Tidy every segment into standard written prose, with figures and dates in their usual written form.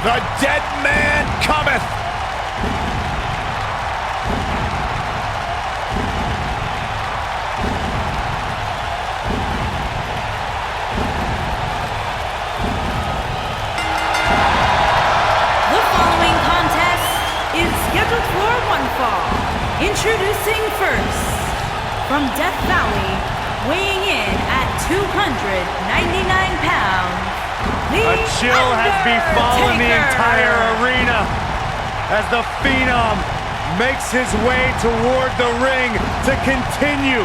The dead man cometh! The following contest is scheduled for one fall. Introducing first, from Death Valley, weighing in at 299 pounds, a chill has befallen the entire arena as the Phenom makes his way toward the ring to continue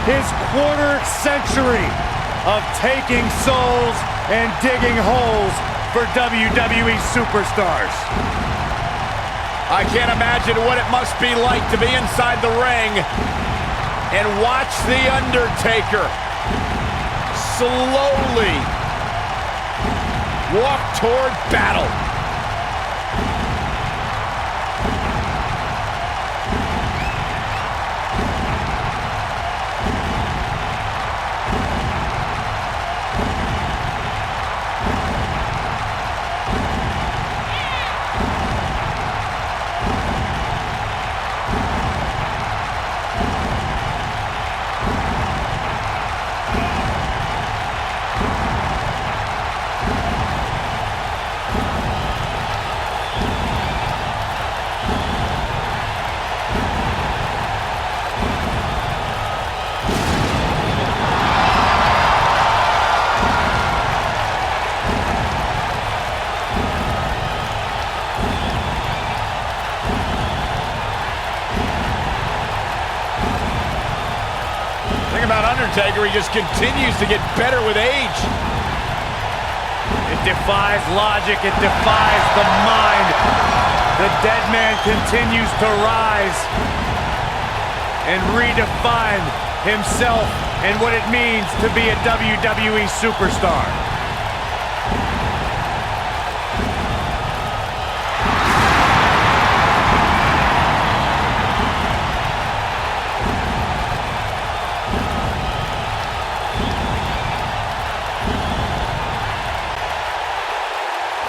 his quarter century of taking souls and digging holes for WWE superstars. I can't imagine what it must be like to be inside the ring and watch The Undertaker slowly walk toward battle. Undertaker, he just continues to get better with age. It defies logic, it defies the mind. The dead man continues to rise and redefine himself and what it means to be a WWE superstar.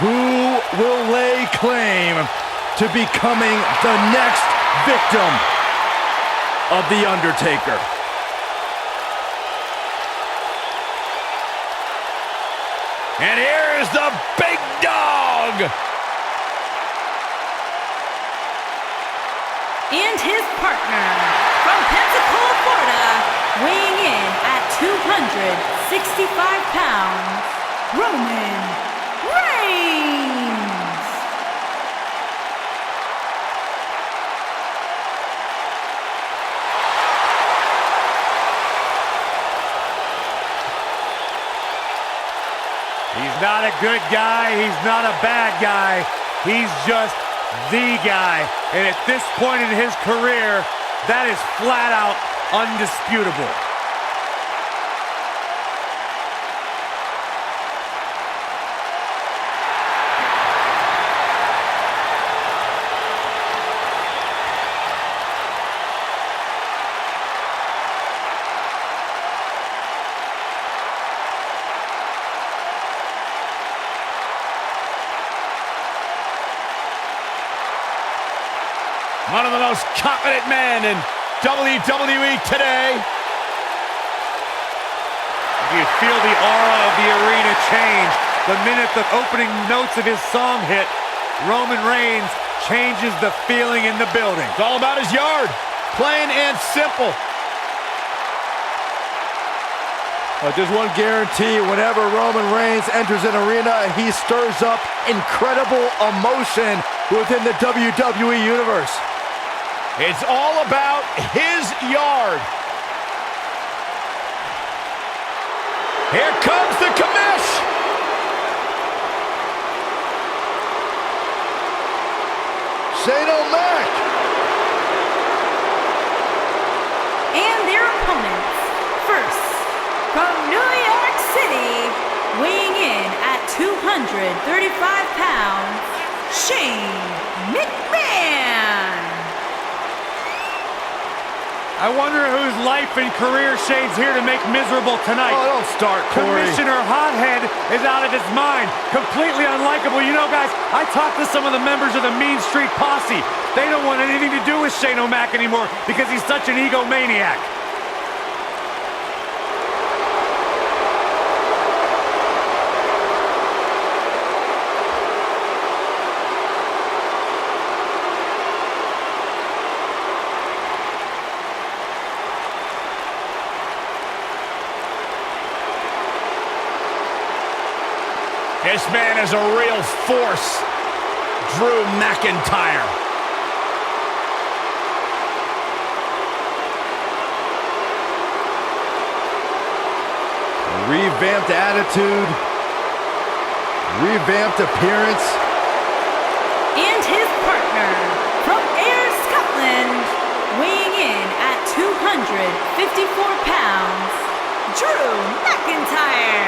Who will lay claim to becoming the next victim of The Undertaker? And here's the big dog! And his partner, from Pensacola, Florida, weighing in at 265 pounds, Roman Reigns! He's not a good guy, he's not a bad guy, he's just the guy. And at this point in his career, that is flat out undisputable. One of the most confident men in WWE today. You feel the aura of the arena change. The minute the opening notes of his song hit, Roman Reigns changes the feeling in the building. It's all about his yard. Plain and simple. There's one guarantee: whenever Roman Reigns enters an arena, he stirs up incredible emotion within the WWE Universe. It's all about his yard. Here comes the commish. Shane McMahon. And their opponents, first, from New York City, weighing in at 235 pounds, Shane McMahon. I wonder whose life and career Shane's here to make miserable tonight. Oh, don't start, Corey. Commissioner Hothead is out of his mind. Completely unlikable. You know, guys, I talked to some of the members of the Mean Street Posse. They don't want anything to do with Shane O'Mac anymore because he's such an egomaniac. This man is a real force, Drew McIntyre. Revamped attitude, revamped appearance. And his partner from Ayr, Scotland, weighing in at 254 pounds, Drew McIntyre.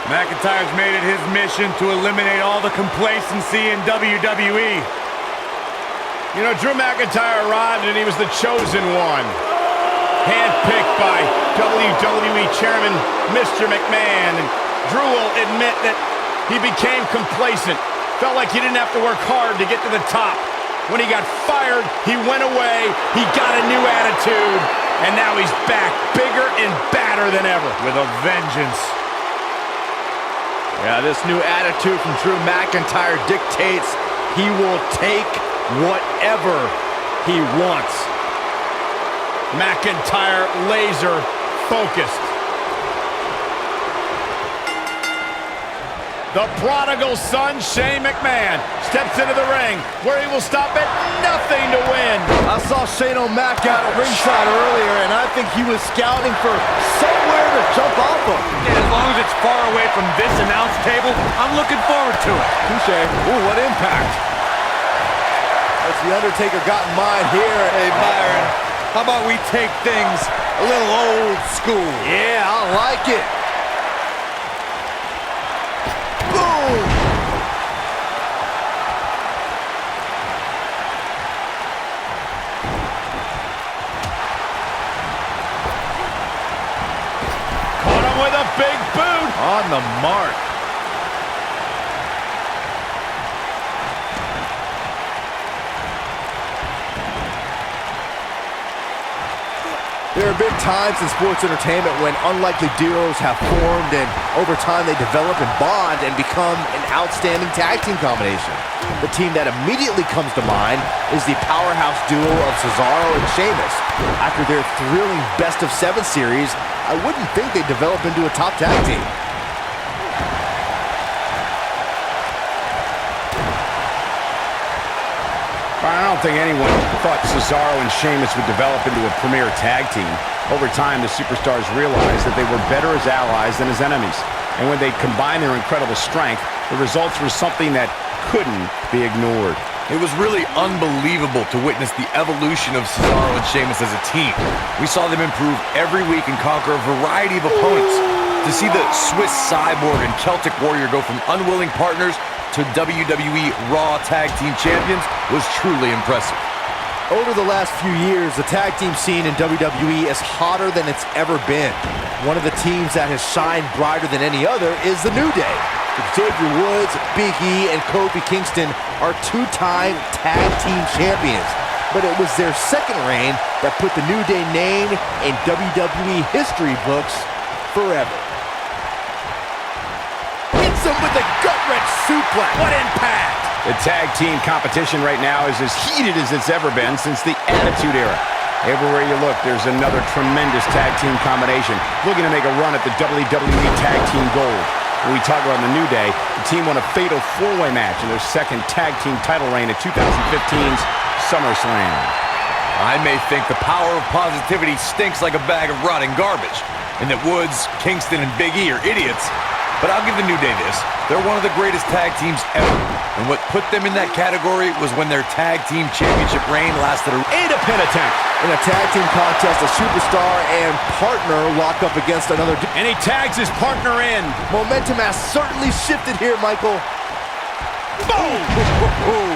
McIntyre's made it his mission to eliminate all the complacency in WWE. You know, Drew McIntyre arrived and he was the chosen one. Handpicked by WWE Chairman Mr. McMahon. And Drew will admit that he became complacent. Felt like he didn't have to work hard to get to the top. When he got fired, he went away, he got a new attitude, and now he's back, bigger and badder than ever. With a vengeance. Yeah, this new attitude from Drew McIntyre dictates he will take whatever he wants. McIntyre laser focused. The prodigal son, Shane McMahon, steps into the ring where he will stop at nothing to win. I saw Shane O'Mac out at ringside earlier, and I think he was scouting for somewhere to jump off of. And as long as it's far away from this announce table, I'm looking forward to it. Touche. Ooh, what impact. As the Undertaker got in mind here. Hey, Byron, how about we take things a little old school? Yeah, I like it. Boom! Caught him with a big boot. On the mark. There have been times in sports entertainment when unlikely duos have formed, and over time they develop and bond and become an outstanding tag team combination. The team that immediately comes to mind is the powerhouse duo of Cesaro and Sheamus. After their thrilling best-of-7 series, I wouldn't think they'd develop into a top tag team. I don't think anyone thought Cesaro and Sheamus would develop into a premier tag team. Over time, the superstars realized that they were better as allies than as enemies. And when they combined their incredible strength, the results were something that couldn't be ignored. It was really unbelievable to witness the evolution of Cesaro and Sheamus as a team. We saw them improve every week and conquer a variety of opponents. To see the Swiss Cyborg and Celtic Warrior go from unwilling partners to WWE Raw Tag Team Champions was truly impressive. Over the last few years, the tag team scene in WWE is hotter than it's ever been. One of the teams that has shined brighter than any other is the New Day. Xavier Woods, Big E, and Kofi Kingston are two-time tag team champions. But it was their second reign that put the New Day name in WWE history books forever. Hits him with a gut-wrench suplex. What impact! The tag team competition right now is as heated as it's ever been since the Attitude Era. Everywhere you look, there's another tremendous tag team combination looking to make a run at the WWE Tag Team Gold. When we talk about the New Day, the team won a fatal four-way match in their second tag team title reign at 2015's SummerSlam. I may think the power of positivity stinks like a bag of rotting garbage, and that Woods, Kingston, and Big E are idiots, But I'll give the New Day this. They're one of the greatest tag teams ever. And what put them in that category was when their tag team championship reign lasted a pin attempt. In a tag team contest, a superstar and partner lock up against another. And he tags his partner in. Momentum has certainly shifted here, Michael. Boom! Whoa!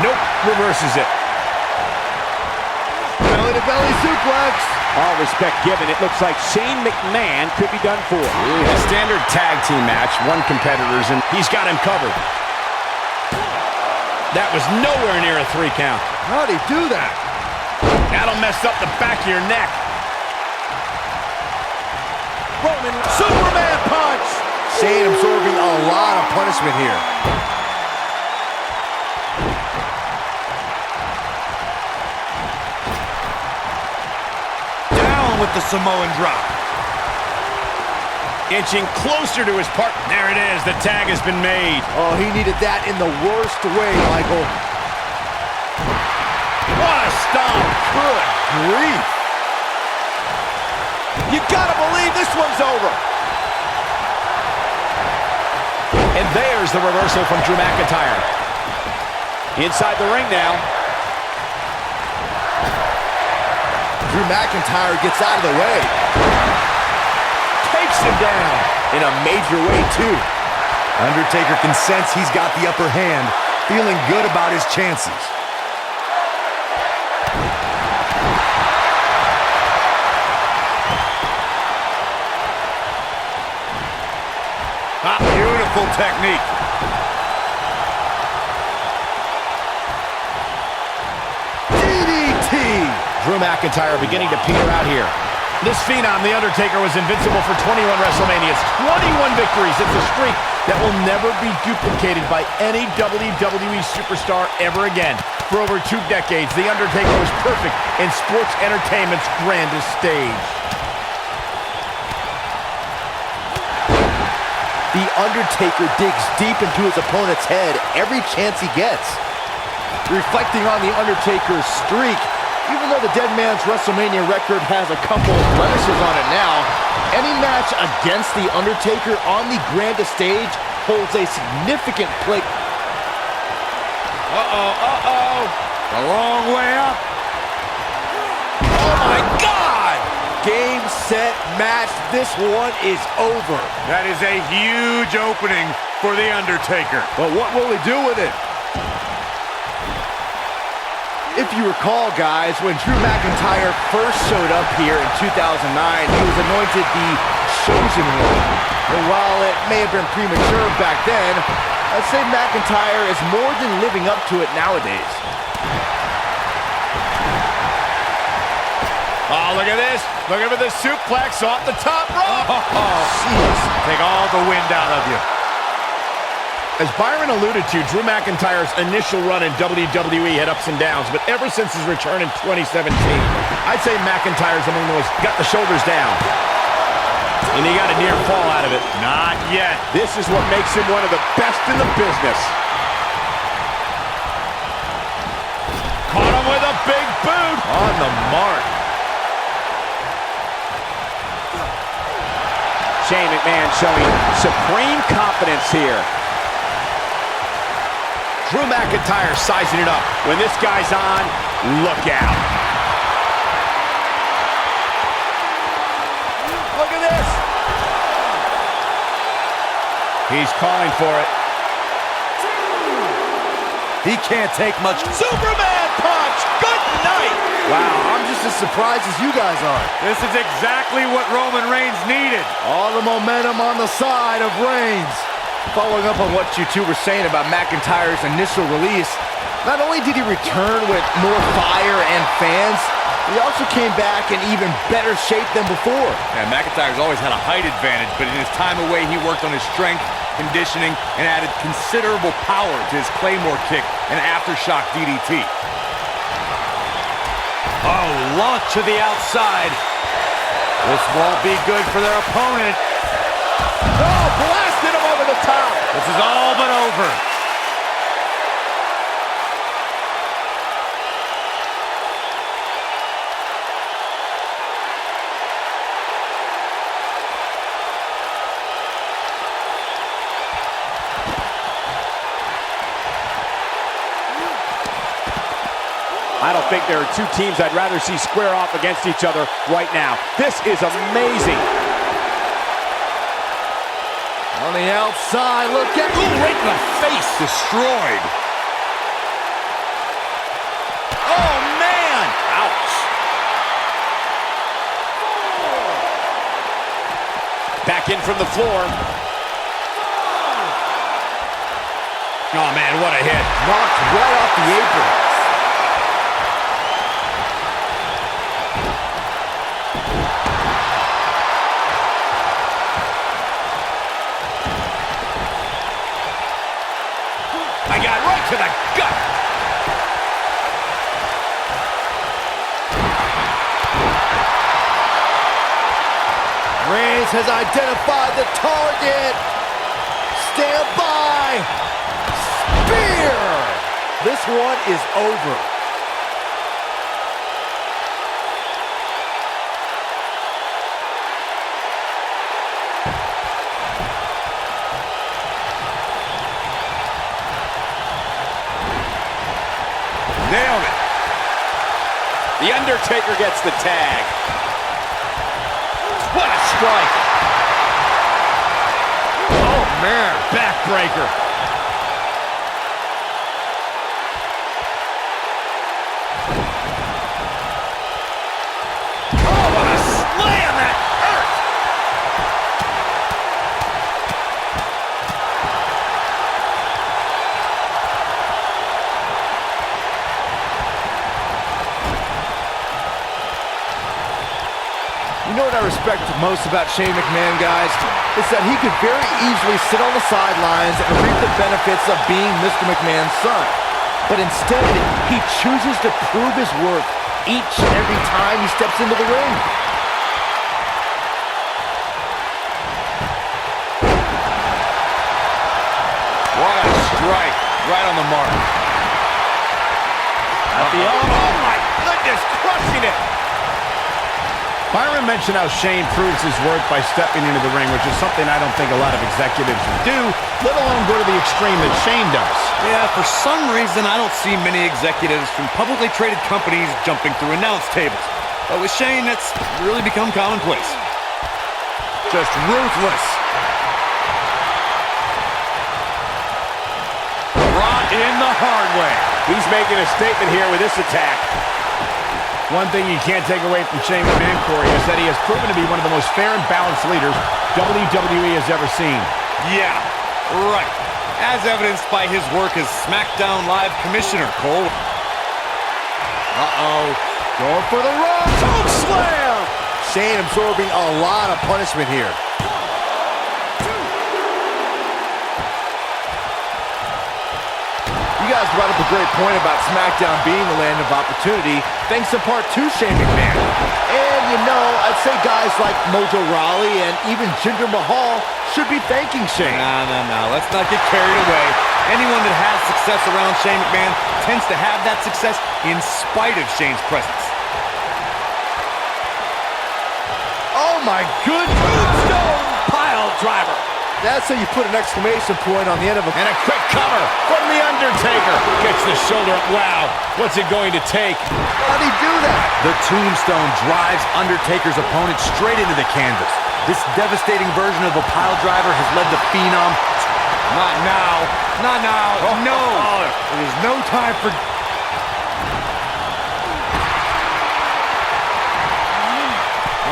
Nope, reverses it. Belly-to-belly suplex. All respect given, it looks like Shane McMahon could be done for. A standard tag team match, one competitor's, and he's got him covered. That was nowhere near a 3 count. How'd he do that? That'll mess up the back of your neck. Roman Superman punch. Shane absorbing a lot of punishment here. with the Samoan drop. Inching closer to his partner. There it is. The tag has been made. Oh, he needed that in the worst way, Michael. What a stomp. Good grief. You gotta believe this one's over. And there's the reversal from Drew McIntyre. Inside the ring now. Drew McIntyre gets out of the way. Takes him down in a major way, too. Undertaker can sense he's got the upper hand, feeling good about his chances. Beautiful technique. DDT. Drew McIntyre beginning to peter out here. This Phenom, The Undertaker, was invincible for 21 WrestleManias, 21 victories. It's a streak that will never be duplicated by any WWE superstar ever again. For over 2 decades, The Undertaker was perfect in sports entertainment's grandest stage. The Undertaker digs deep into his opponent's head every chance he gets. Reflecting on The Undertaker's streak, even though the Deadman's WrestleMania record has a couple of blemishes on it now, any match against The Undertaker on the grandest stage holds a significant place. The long way up. Oh my God! Game, set, match. This one is over. That is a huge opening for The Undertaker. But what will he do with it? If you recall, guys, when Drew McIntyre first showed up here in 2009, he was anointed the Chosen One. And while it may have been premature back then, I'd say McIntyre is more than living up to it nowadays. Oh, look at this. Looking for the suplex off the top rope. Jeez. Take all the wind out of you. As Byron alluded to, Drew McIntyre's initial run in WWE had ups and downs, but ever since his return in 2017, I'd say McIntyre's among those got the shoulders down. And he got a near fall out of it. Not yet. This is what makes him one of the best in the business. Caught him with a big boot. On the mark. Shane McMahon showing supreme confidence here. Drew McIntyre sizing it up. When this guy's on, look out. Look at this. He's calling for it. He can't take much. Superman punch. Good night. Wow, I'm just as surprised as you guys are. This is exactly what Roman Reigns needed. All the momentum on the side of Reigns. Following up on what you two were saying about McIntyre's initial release, not only did he return with more fire and fans, he also came back in even better shape than before. Yeah, McIntyre's always had a height advantage, but in his time away, he worked on his strength, conditioning, and added considerable power to his Claymore kick and aftershock DDT. Oh, launch to the outside. This won't be good for their opponent. Oh, blasted him over the top. This is all but over. I don't think there are two teams I'd rather see square off against each other right now. This is amazing. On the outside, look at, ooh, right in the face. Destroyed. Oh, man. Ouch. Back in from the floor. Oh, man, what a hit. Knocked right off the apron. I got right to the gut. Reigns has identified the target. Stand by. Spear. This one is over. Nailed it. The Undertaker gets the tag. What a strike. Oh, man, backbreaker. Oh, what a slam. That hurt. You know what I respect most about Shane McMahon, guys? Is that he could very easily sit on the sidelines and reap the benefits of being Mr. McMahon's son. But instead, he chooses to prove his worth each and every time he steps into the ring. What a strike. Right on the mark. At the elbow. Oh, my goodness, crushing it. Byron mentioned how Shane proves his worth by stepping into the ring, which is something I don't think a lot of executives do, let alone go to the extreme that Shane does. Yeah, for some reason, I don't see many executives from publicly traded companies jumping through announce tables. But with Shane, that's really become commonplace. Just ruthless. Brought in the hard way. He's making a statement here with this attack. One thing you can't take away from Shane McMahon, Corey, is that he has proven to be one of the most fair and balanced leaders WWE has ever seen. Yeah, right. As evidenced by his work as SmackDown Live Commissioner, Cole. Uh-oh. Going for the run. Choke slam. Shane absorbing a lot of punishment here. You guys brought up a great point about SmackDown being the land of opportunity, thanks in part to Shane McMahon. And, you know, I'd say guys like Mojo Rawley and even Jinder Mahal should be thanking Shane. No. Let's not get carried away. Anyone that has success around Shane McMahon tends to have that success in spite of Shane's presence. Oh, my good tombstone Pile driver. That's how you put an exclamation point on the end of a... And a quick cover from The Undertaker. Gets the shoulder up. Wow, what's it going to take? How'd he do that? The tombstone drives Undertaker's opponent straight into the canvas. This devastating version of a pile driver has led the Phenom... Not now. Not now. No. There's no time for...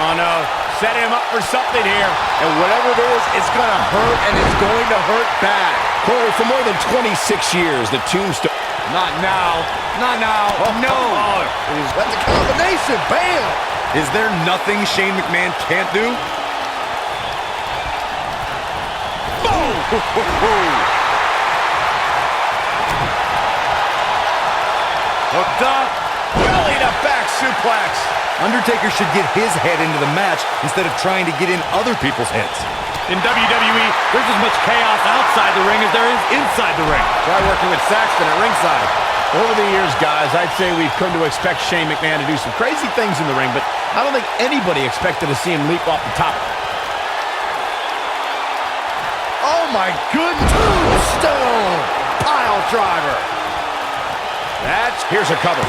Oh, no. Set him up for something here. And whatever it is, it's going to hurt, and it's going to hurt bad. Corey, for more than 26 years, the tombstone... Not now. Not now. No. That's a combination. Bam! Is there nothing Shane McMahon can't do? Boom! Hooked up. Belly to back suplex. Undertaker should get his head into the match instead of trying to get in other people's heads. In WWE, there's as much chaos outside the ring as there is inside the ring. Try working with Saxton at ringside. Over the years, guys, I'd say we've come to expect Shane McMahon to do some crazy things in the ring, but I don't think anybody expected to see him leap off the top. Oh, my good tombstone! Pile driver. Here's a cover.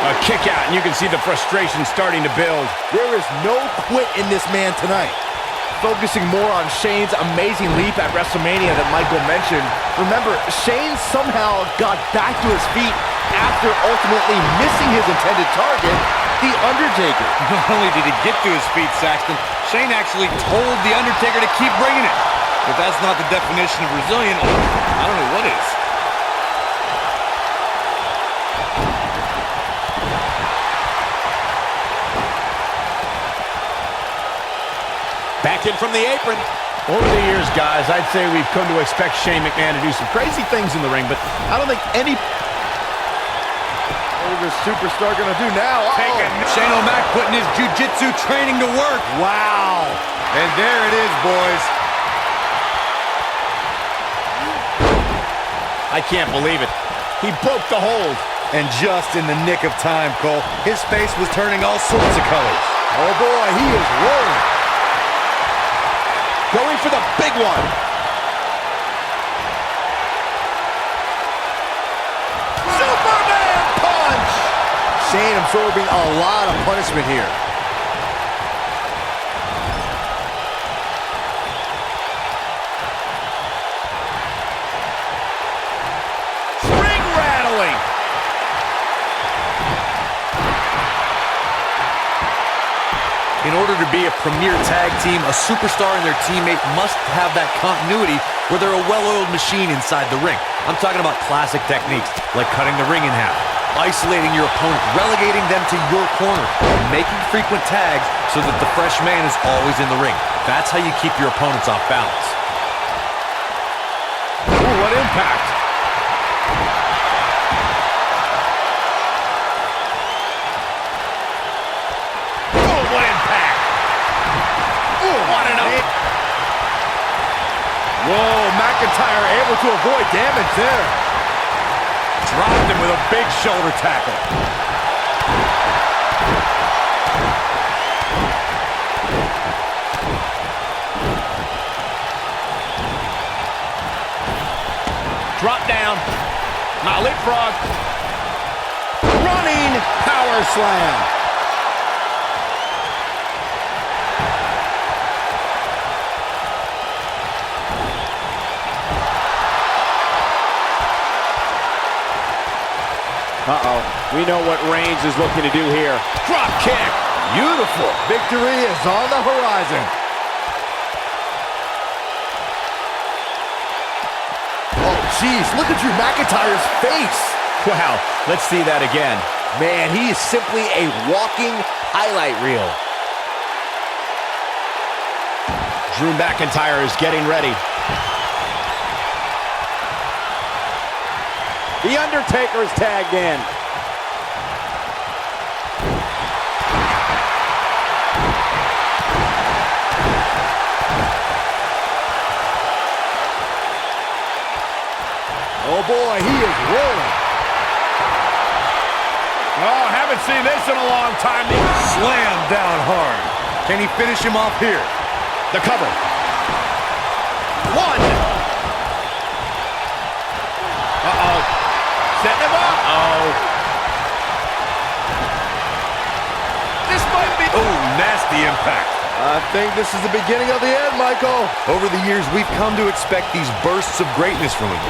A kick out, and you can see the frustration starting to build. There is no quit in this man tonight. Focusing more on Shane's amazing leap at WrestleMania that Michael mentioned. Remember, Shane somehow got back to his feet after ultimately missing his intended target, The Undertaker. Not only did he get to his feet, Saxton, Shane actually told The Undertaker to keep bringing it. If that's not the definition of resilient, I don't know what is. Back in from the apron. Over the years, guys, I'd say we've come to expect Shane McMahon to do some crazy things in the ring, but I don't think any... What is this superstar going to do now? Shane O'Mac putting his jiu-jitsu training to work. Wow. And there it is, boys. I can't believe it. He broke the hold. And just in the nick of time, Cole, his face was turning all sorts of colors. Oh boy, he is rolling. Going for the big one. Superman punch! Shane absorbing a lot of punishment here. Ring rattling. In order to be a premier tag team, a superstar and their teammate must have that continuity where they're a well-oiled machine inside the ring. I'm talking about classic techniques, like cutting the ring in half, isolating your opponent, relegating them to your corner, and making frequent tags so that the fresh man is always in the ring. That's how you keep your opponents off balance. Ooh, what impact. Whoa, McIntyre able to avoid damage there. Dropped him with a big shoulder tackle. Drop down. Now leapfrog. Running power slam. Uh-oh. We know what Reigns is looking to do here. Drop kick. Beautiful. Victory is on the horizon. Oh, jeez. Look at Drew McIntyre's face. Wow. Let's see that again. Man, he is simply a walking highlight reel. Drew McIntyre is getting ready. The Undertaker is tagged in. Oh boy, he is rolling. Oh, haven't seen this in a long time. Slam down hard. Can he finish him off here? The cover. One. Uh-oh. Setting him up. Uh-oh. This might be... Oh, nasty impact. I think this is the beginning of the end, Michael. Over the years, we've come to expect these bursts of greatness from him.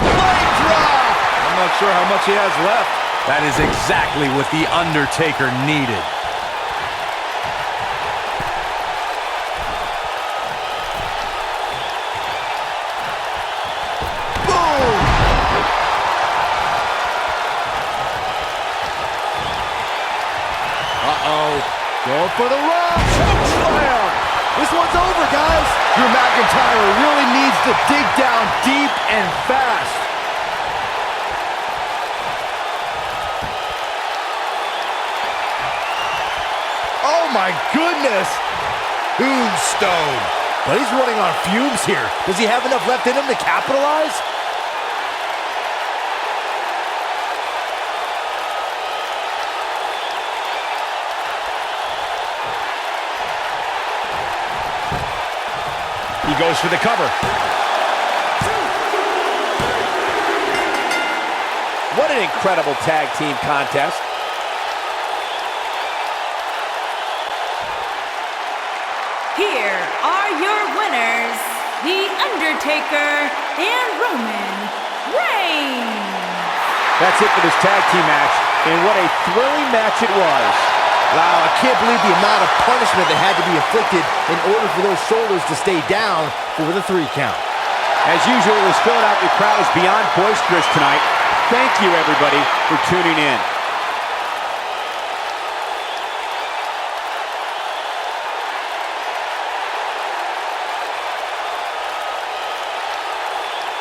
Leg drop. I'm not sure how much he has left. That is exactly what The Undertaker needed. Going for the run. Choke slam. This one's over, guys. Drew McIntyre really needs to dig down deep and fast. Oh, my goodness. Tombstone. But he's running on fumes here. Does he have enough left in him to capitalize? He goes for the cover. What an incredible tag team contest. Here are your winners, The Undertaker and Roman Reigns. That's it for this tag team match, and what a thrilling match it was. Wow, I can't believe the amount of punishment that had to be inflicted in order for those shoulders to stay down for the 3 count. As usual, this Philadelphia crowd is beyond boisterous tonight. Thank you, everybody, for tuning in.